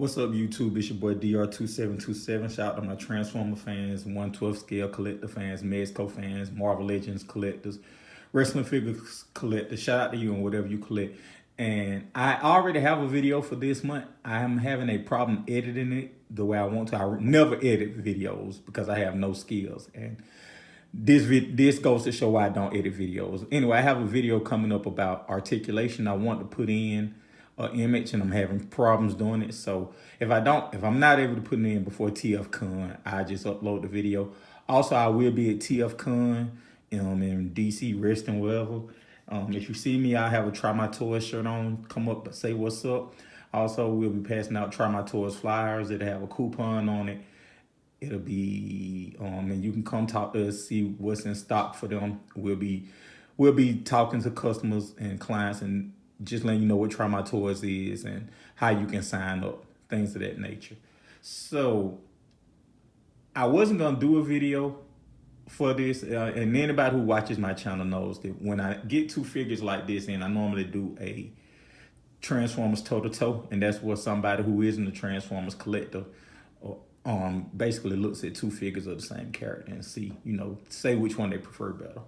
What's up, YouTube? It's your boy DR2727. Shout out to my Transformer fans, 1/12 scale collector fans, Mezco fans, Marvel Legends collectors, wrestling figures collectors. Shout out to you and whatever you collect. And I already have a video for this month. I am having a problem editing it the way I want to. I never edit videos because I have no skills. And this goes to show why I don't edit videos. Anyway, I have a video coming up about articulation. I want to put in an image and I'm having problems doing it. So if I'm not able to put it in before TFCon, I just upload the video. Also, I will be at TFCon in DC, resting wherever. If you see me, I have a Try My Toys shirt on. Come up and say what's up. Also, we'll be passing out Try My Toys flyers. It'll have a coupon on it. It'll be and you can come talk to us, see what's in stock for them. We'll be talking to customers and clients and just letting you know what Try My Toys is and how you can sign up, things of that nature. So I wasn't gonna do a video for this, and anybody who watches my channel knows that when I get two figures like this, and I normally do a Transformers toe-to-toe, and that's what somebody who isn't a Transformers collector basically looks at two figures of the same character and say which one they prefer better.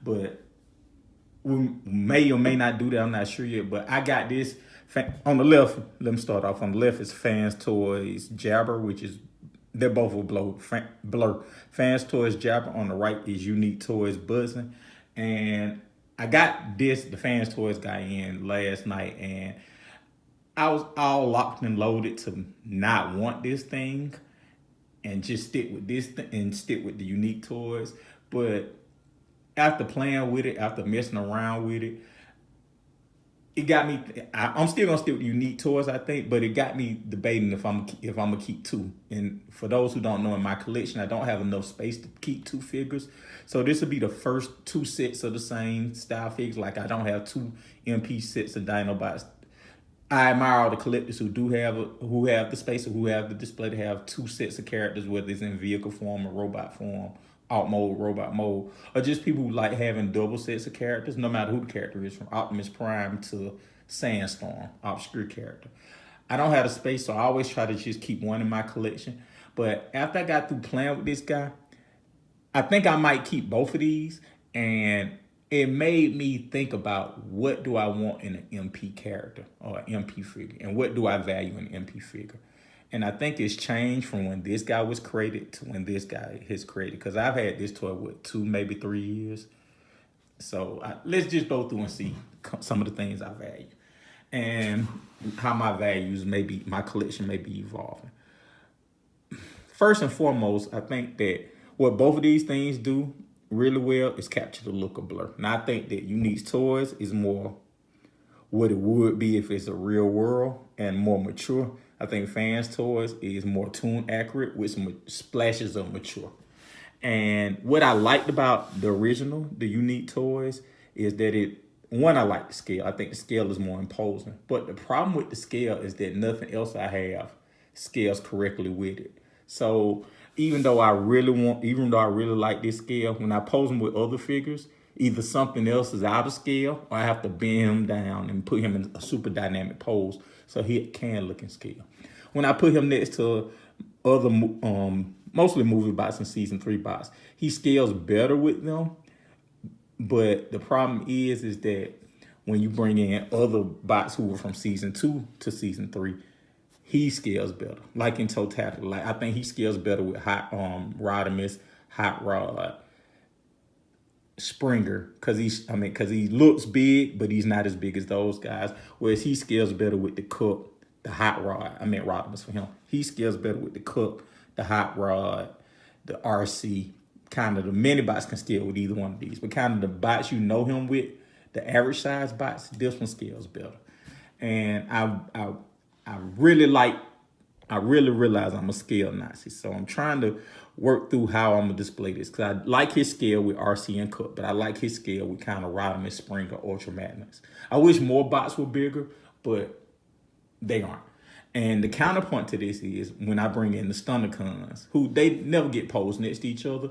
But we may or may not do that, I'm not sure yet. But I got this on the left. Let me start off. On the left is Fans Toys Jabber, which is, they're both will blur. Fans Toys Jabber. On the right is Unique Toys Buzzing. And I got the Fans Toys guy in last night, and I was all locked and loaded to not want this thing and just stick with this and stick with the Unique Toys. But after playing with it, after messing around with it, it got me. I'm still gonna stick with Unique Toys, I think, but it got me debating if I'm gonna keep two. And for those who don't know, in my collection, I don't have enough space to keep two figures. So this will be the first two sets of the same style figures. Like, I don't have two MP sets of Dinobots. I admire all the collectors who have the space or who have the display to have two sets of characters, whether it's in vehicle form or robot form, alt mode, robot mode, or just people who like having double sets of characters, no matter who the character is, from Optimus Prime to Sandstorm, obscure character. I don't have the space, so I always try to just keep one in my collection. But after I got through playing with this guy, I think I might keep both of these, and it made me think about what do I want in an MP character or an MP figure, and what do I value in an MP figure. And I think it's changed from when this guy was created to when this guy is created. Because I've had this toy, 2, maybe 3 years. So let's just go through and see some of the things I value and how my values my collection may be evolving. First and foremost, I think that what both of these things do really well is capture the look of Blur. Now, I think that Unique Toys is more what it would be if it's a real world and more mature. I think Fans Toys is more tune accurate with some splashes of mature. And what I liked about the original, the Unique Toys, is that I like the scale. I think the scale is more imposing. But the problem with the scale is that nothing else I have scales correctly with it. So even though I really like this scale, when I pose him with other figures, either something else is out of scale or I have to bend him down and put him in a super dynamic pose so he can look in scale. When I put him next to other mostly movie bots and season 3 bots, he scales better with them. But the problem is that when you bring in other bots who were from season 2 to season 3, he scales better. Like in totality, like I think he scales better with Rodimus, Hot Rod, Springer, because he looks big, but he's not as big as those guys. Whereas he scales better with the Cup, the Hot Rod. I meant Rodimus for him. He scales better with the Cup, the Hot Rod, the RC. Kind of the mini bots can scale with either one of these, but kind of the bots you know him with, the average size bots, this one scales better. And I really realize I'm a scale Nazi. So I'm trying to work through how I'm gonna display this, because I like his scale with RC and Cup, but I like his scale with kind of Rodimus, Springer, Ultra Magnus. I wish more bots were bigger, but they aren't. And the counterpoint to this is when I bring in the Stunnercons, who they never get posed next to each other.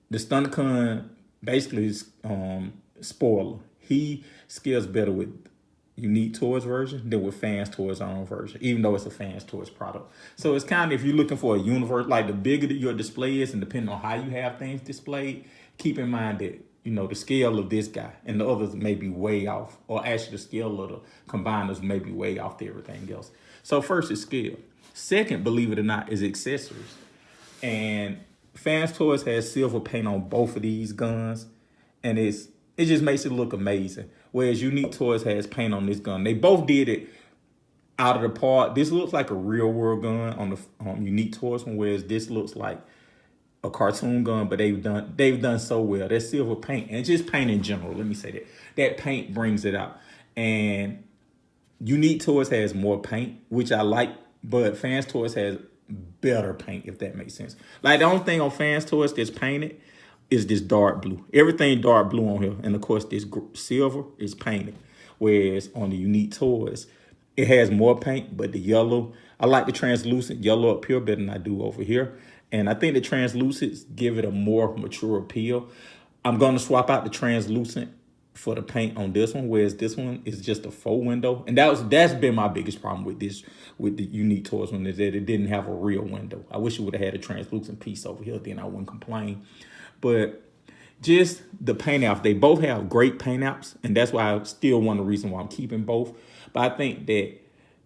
The Stunnercon basically is spoiler. He scales better with Unique Toys version than with Fans Toys own version, even though it's a Fans Toys product. So it's kind of, if you're looking for a universe, like the bigger that your display is and depending on how you have things displayed, keep in mind that, the scale of this guy and the others may be way off, or actually the scale of the combiners may be way off to everything else. So first is scale. Second, believe it or not, is accessories. And Fans Toys has silver paint on both of these guns, and it just makes it look amazing. Whereas Unique Toys has paint on this gun. They both did it out of the park. This looks like a real world gun on the Unique Toys one, whereas this looks like a cartoon gun, but they've done so well. That silver paint, and just paint in general, let me say that paint brings it out. And Unique Toys has more paint, which I like, but Fans Toys has better paint, if that makes sense. Like the only thing on Fans Toys that's painted is this dark blue. Everything dark blue on here, and of course this silver is painted. Whereas on the Unique Toys, it has more paint, but the yellow, I like the translucent yellow up here better than I do over here. And I think the translucents give it a more mature appeal. I'm going to swap out the translucent for the paint on this one, whereas this one is just a faux window. And that's been my biggest problem with the Unique Toys one, is that it didn't have a real window. I wish it would have had a translucent piece over here, then I wouldn't complain. But just the paint apps, they both have great paint apps, and that's why I still one of the reasons why I'm keeping both. But I think that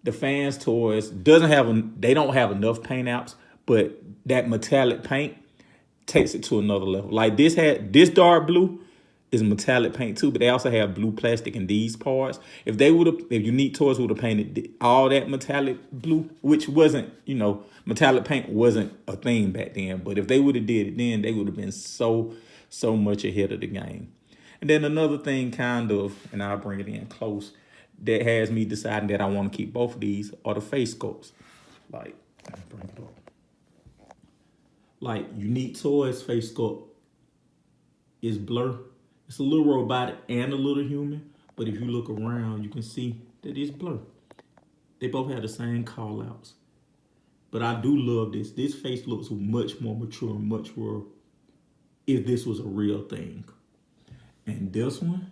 the Fans Toys they don't have enough paint apps, but that metallic paint takes it to another level. Like this dark blue is metallic paint too, but they also have blue plastic in these parts. If Unique Toys would have painted all that metallic blue, which wasn't, metallic paint wasn't a thing back then, but if they would have did it then, they would have been so much ahead of the game. And then another thing and I'll bring it in close, that has me deciding that I want to keep both of these are the face sculpts. Like, let me bring it up. Like Unique Toys face sculpt is blur. It's a little robotic and a little human, but if you look around, you can see that it's blur. They both have the same call outs. But I do love this. This face looks much more mature, much more if this was a real thing. And this one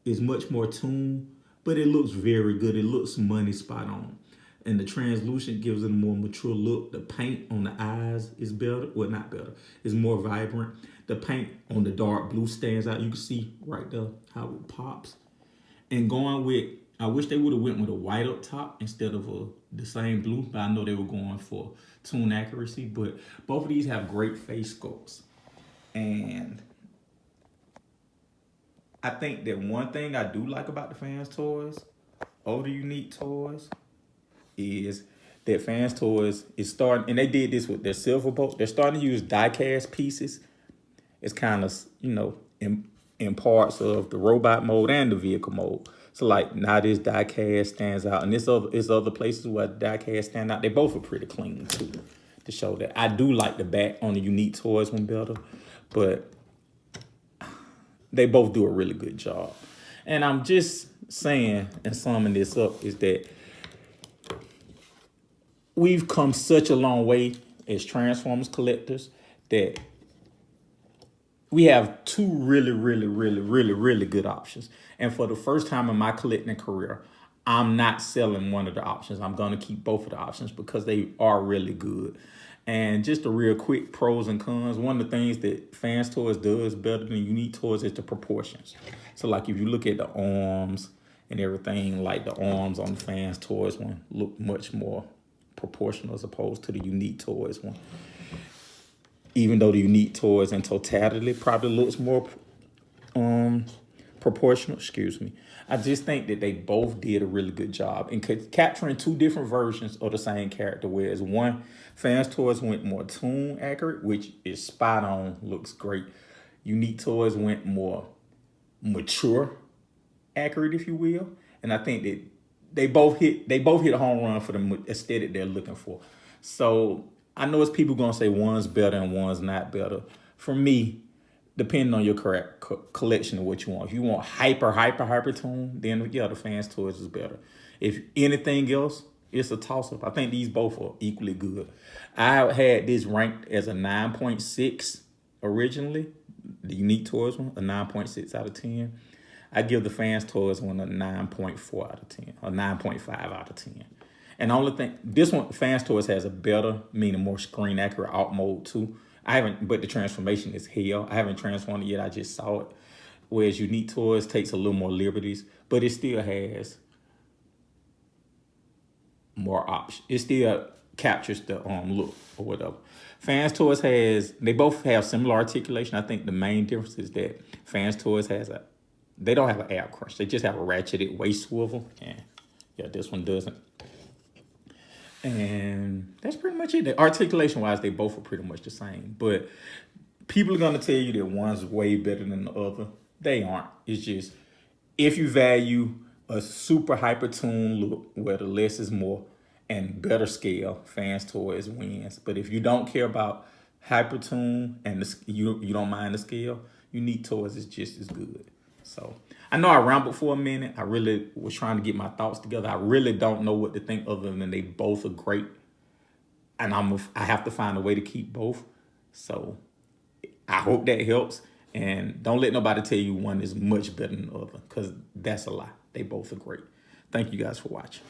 is much more tuned, but it looks very good. It looks money spot on. And the translucent gives it a more mature look. The paint on the eyes is better. Well, not better. It's more vibrant. The paint on the dark blue stands out. You can see right there how it pops. And I wish they would have went with a white up top instead of the same blue. But I know they were going for tune accuracy. But both of these have great face sculpts. And I think that one thing I do like about the Fans Toys over the Unique Toys is that Fans Toys is starting, and they did this with their silver bolt. They're starting to use die-cast pieces. It's kind of, in parts of the robot mode and the vehicle mode. So like now this die-cast stands out, and there's other places where die-cast stand out. They both are pretty clean too, to show that. I do like the back on the Unique Toys one better, but they both do a really good job. And I'm just saying, and summing this up, is that we've come such a long way as Transformers collectors that we have two really, really, really, really, really good options. And for the first time in my collecting career, I'm not selling one of the options. I'm going to keep both of the options because they are really good. And just a real quick pros and cons. One of the things that Fans Toys does better than Unique Toys is the proportions. So like if you look at the arms and everything, like the arms on the Fans Toys one look much more proportional as opposed to the Unique Toys one. Even though the Unique Toys in totality probably looks more proportional, I just think that they both did a really good job in capturing two different versions of the same character. Whereas one, Fans Toys went more tune accurate, which is spot on, looks great. Unique Toys went more mature accurate, if you will. And I think that they both hit a home run for the aesthetic they're looking for. So I know it's people gonna say one's better and one's not better. For me, depending on your correct collection of what you want. If you want hyper tune, then yeah, the Fans Toys is better. If anything else, it's a toss-up. I think these both are equally good. I had this ranked as a 9.6 originally, the Unique Toys one, a 9.6 out of 10. I give the Fans Toys one a 9.4 out of 10 or 9.5 out of 10. And the only thing, this one, Fans Toys has a better, meaning more screen accurate alt mode too. I haven't, but the transformation is hell. I haven't transformed it yet. I just saw it. Whereas Unique Toys takes a little more liberties, but it still has more options. It still captures the look or whatever. Fans Toys they both have similar articulation. I think the main difference is that Fans Toys they don't have an ab crunch. They just have a ratcheted waist swivel. And yeah, this one doesn't. And that's pretty much it. Articulation wise, they both are pretty much the same. But people are gonna tell you that one's way better than the other. They aren't. It's just if you value a super hyper tune look where the less is more and better scale, Fans Toys wins. But if you don't care about hyper tune and you don't mind the scale, Unique Toys is just as good. So I know I rambled for a minute. I really was trying to get my thoughts together. I really don't know what to think other than they both are great. And I have to find a way to keep both. So I hope that helps. And don't let nobody tell you one is much better than the other, because that's a lie. They both are great. Thank you guys for watching.